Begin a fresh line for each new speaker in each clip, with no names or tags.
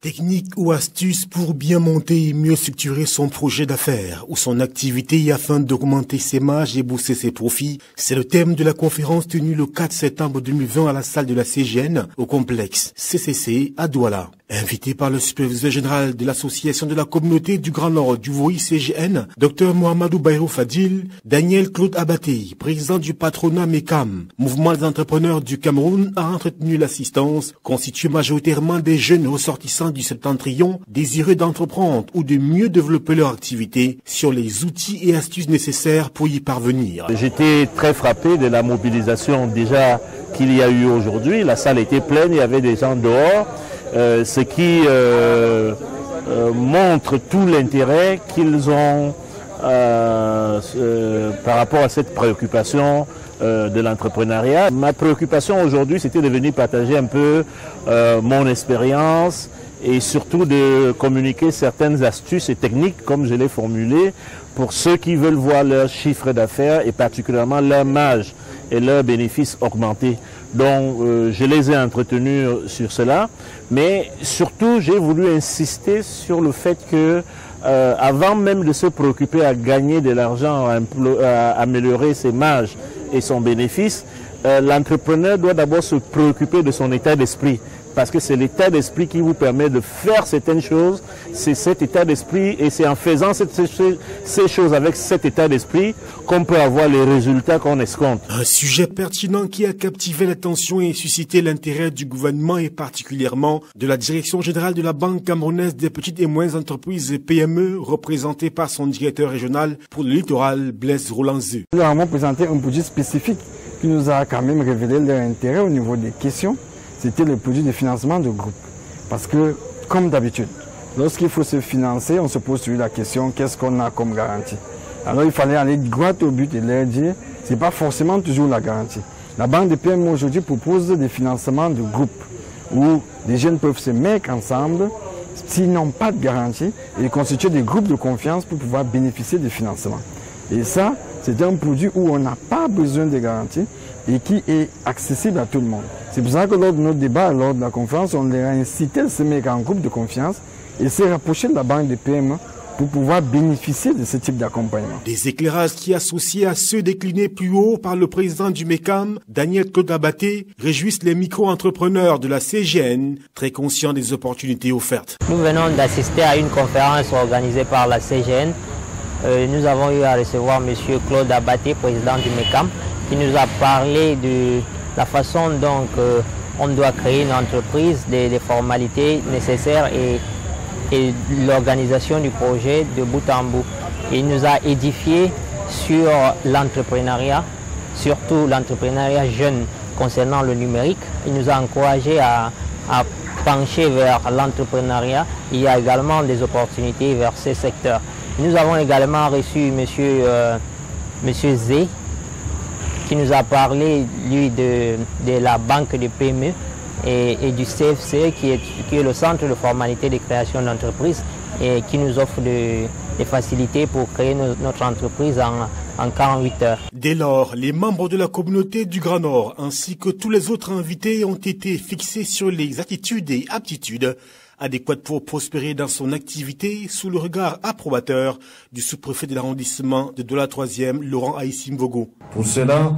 Technique ou astuce pour bien monter et mieux structurer son projet d'affaires ou son activité afin d'augmenter ses marges et booster ses profits, c'est le thème de la conférence tenue le 4 septembre 2020 à la salle de la CGN au complexe CCC à Douala. Invité par le superviseur général de l'association de la communauté du Grand Nord du Voï CGN, Dr Mohamedou Bayrou Fadil, Daniel Claude Abaté, président du patronat MECAM, mouvement des entrepreneurs du Cameroun, a entretenu l'assistance, constituée majoritairement des jeunes ressortissants du septentrion, désireux d'entreprendre ou de mieux développer leur activité sur les outils et astuces nécessaires pour y parvenir.
J'étais très frappé de la mobilisation déjà qu'il y a eu aujourd'hui. La salle était pleine, il y avait des gens dehors. Ce qui montre tout l'intérêt qu'ils ont par rapport à cette préoccupation de l'entrepreneuriat. Ma préoccupation aujourd'hui, c'était de venir partager un peu mon expérience et surtout de communiquer certaines astuces et techniques, comme je l'ai formulé, pour ceux qui veulent voir leur chiffre d'affaires et particulièrement leur marge et leurs bénéfices augmenter. Donc je les ai entretenus sur cela, mais surtout j'ai voulu insister sur le fait que avant même de se préoccuper à gagner de l'argent, à améliorer ses marges et son bénéfice, l'entrepreneur doit d'abord se préoccuper de son état d'esprit. Parce que c'est l'état d'esprit qui vous permet de faire certaines choses, c'est cet état d'esprit et c'est en faisant ces choses avec cet état d'esprit qu'on peut avoir les résultats qu'on escompte.
Un sujet pertinent qui a captivé l'attention et suscité l'intérêt du gouvernement et particulièrement de la Direction générale de la Banque camerounaise des petites et moyennes entreprises PME, représentée par son directeur régional pour le littoral, Blaise Rolanzeux.
Nous avons présenté un produit spécifique qui nous a quand même révélé leur intérêt au niveau des questions. C'était le produit de financement de groupe. Parce que, comme d'habitude, lorsqu'il faut se financer, on se pose toujours la question, qu'est-ce qu'on a comme garantie? Alors il fallait aller droit au but et leur dire, ce n'est pas forcément toujours la garantie. La Banque de PME aujourd'hui propose des financements de groupe, où les jeunes peuvent se mettre ensemble, s'ils n'ont pas de garantie, et constituer des groupes de confiance pour pouvoir bénéficier des financements. Et ça, c'est un produit où on n'a pas besoin de garantie et qui est accessible à tout le monde. C'est pour ça que lors de notre débat, lors de la conférence, on les a incités à se mettre en groupe de confiance et se rapprocher de la banque de PME pour pouvoir bénéficier de ce type d'accompagnement.
Des éclairages qui, associés à ceux déclinés plus haut par le président du MECAM, Daniel Claude Abaté, réjouissent les micro-entrepreneurs de la CGN, très conscients des opportunités offertes.
Nous venons d'assister à une conférence organisée par la CGN. Nous avons eu à recevoir M. Claude Abaté, président du MECAM, qui nous a parlé de la façon dont on doit créer une entreprise, des formalités nécessaires et l'organisation du projet de bout en bout. Il nous a édifié sur l'entrepreneuriat, surtout l'entrepreneuriat jeune concernant le numérique. Il nous a encouragé à pencher vers l'entrepreneuriat. Il y a également des opportunités vers ces secteurs. Nous avons également reçu Monsieur Zé, qui nous a parlé, lui, de la banque de PME et du CFC, qui est le centre de formalité de création d'entreprise et qui nous offre des facilités pour créer notre entreprise en 48 heures.
Dès lors, les membres de la communauté du Grand Nord ainsi que tous les autres invités ont été fixés sur les attitudes et aptitudes adéquates pour prospérer dans son activité sous le regard approbateur du sous-préfet de l'arrondissement de Douala 3e, Laurent Aïssimbogo.
Pour cela,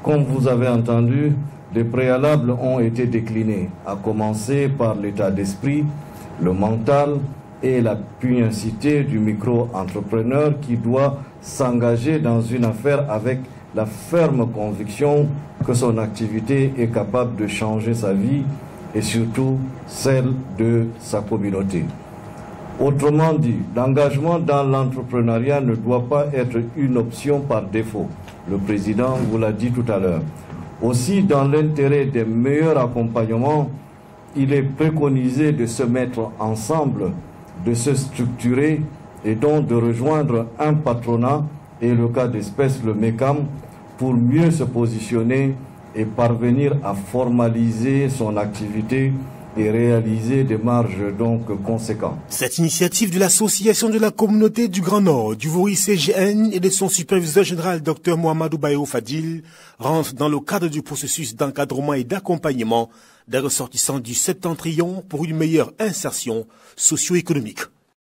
comme vous avez entendu, les préalables ont été déclinés, à commencer par l'état d'esprit, le mental et la pugnacité du micro-entrepreneur qui doit s'engager dans une affaire avec la ferme conviction que son activité est capable de changer sa vie et surtout celle de sa communauté. Autrement dit, l'engagement dans l'entrepreneuriat ne doit pas être une option par défaut. Le président vous l'a dit tout à l'heure. Aussi, dans l'intérêt des meilleurs accompagnements, il est préconisé de se mettre ensemble, de se structurer et donc de rejoindre un patronat, et le cas d'espèce le MECAM, pour mieux se positionner et parvenir à formaliser son activité et réaliser des marges donc conséquentes.
Cette initiative de l'association de la communauté du Grand Nord, du Vori CGN et de son superviseur général Dr Mohamedou Bayo Fadil rentre dans le cadre du processus d'encadrement et d'accompagnement des ressortissants du Septentrion pour une meilleure insertion socio-économique.